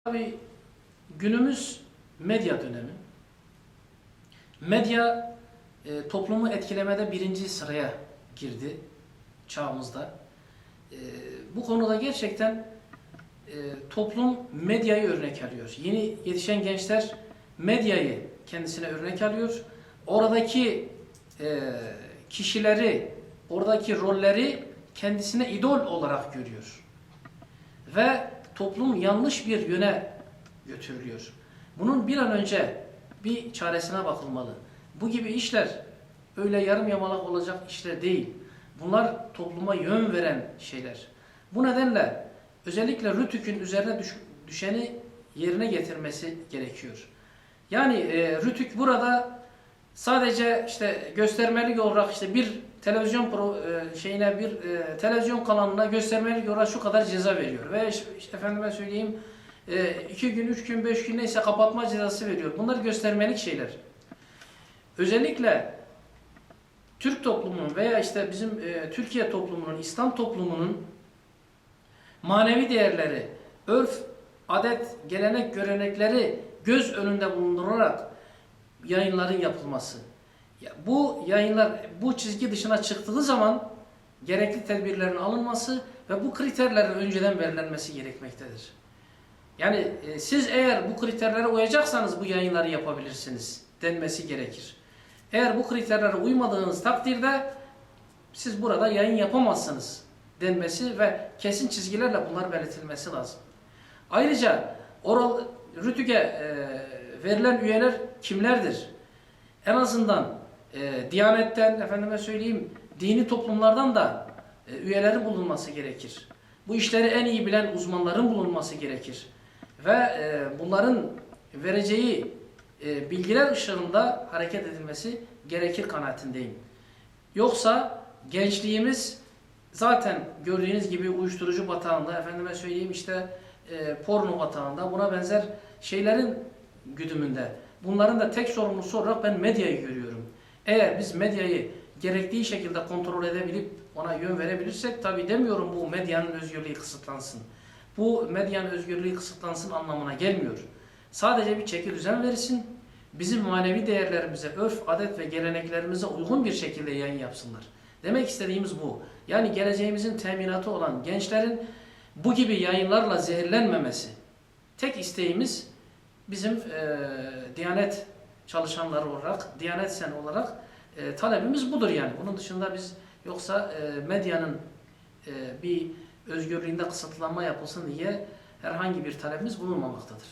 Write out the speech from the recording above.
Tabii günümüz medya dönemi. Medya toplumu etkilemede birinci sıraya girdi çağımızda. Bu konuda gerçekten toplum medyayı örnek alıyor. Yeni yetişen gençler medyayı kendisine örnek alıyor. Oradaki kişileri, oradaki rolleri kendisine idol olarak görüyor. Ve toplum yanlış bir yöne götürülüyor. Bunun bir an önce bir çaresine bakılmalı. Bu gibi işler öyle yarım yamalak olacak işler değil. Bunlar topluma yön veren şeyler. Bu nedenle özellikle Rütük'ün üzerine düşeni yerine getirmesi gerekiyor. Yani Rütük burada sadece işte göstermelik olarak işte bir televizyon televizyon kanalına göstermelik olarak şu kadar ceza veriyor ve işte efendime söyleyeyim 2 gün, 3 gün, 5 gün neyse kapatma cezası veriyor. Bunlar göstermelik şeyler. Özellikle Türk toplumunun veya işte bizim Türkiye toplumunun, İslam toplumunun manevi değerleri, örf, adet, gelenek, görenekleri göz önünde bulundurarak yayınların yapılması. Bu yayınlar bu çizgi dışına çıktığı zaman gerekli tedbirlerin alınması ve bu kriterlerin önceden belirlenmesi gerekmektedir. Yani siz eğer bu kriterlere uyacaksanız bu yayınları yapabilirsiniz denmesi gerekir. Eğer bu kriterlere uymadığınız takdirde siz burada yayın yapamazsınız denmesi ve kesin çizgilerle bunlar belirtilmesi lazım. Ayrıca Rütük'e verilen üyeler kimlerdir? En azından Diyanet'ten, efendime söyleyeyim, dini toplumlardan da üyelerin bulunması gerekir. Bu işleri en iyi bilen uzmanların bulunması gerekir. Ve bunların vereceği bilgiler ışığında hareket edilmesi gerekir kanaatindeyim. Yoksa gençliğimiz zaten gördüğünüz gibi uyuşturucu batağında, efendime söyleyeyim işte porno batağında, buna benzer şeylerin güdümünde. Bunların da tek sorumlusu olarak ben medyayı görüyorum. Eğer biz medyayı gerektiği şekilde kontrol edebilip ona yön verebilirsek, tabii demiyorum bu medyanın özgürlüğü kısıtlansın. Bu medyanın özgürlüğü kısıtlansın anlamına gelmiyor. Sadece bir çeki düzen verirsin, bizim manevi değerlerimize, örf, adet ve geleneklerimize uygun bir şekilde yayın yapsınlar. Demek istediğimiz bu. Yani geleceğimizin teminatı olan gençlerin bu gibi yayınlarla zehirlenmemesi. Tek isteğimiz bizim Diyanet çalışanları olarak, Diyanet Sen olarak talebimiz budur yani. Bunun dışında biz yoksa medyanın bir özgürlüğünde kısıtlanma yapılsın diye herhangi bir talebimiz bulunmamaktadır.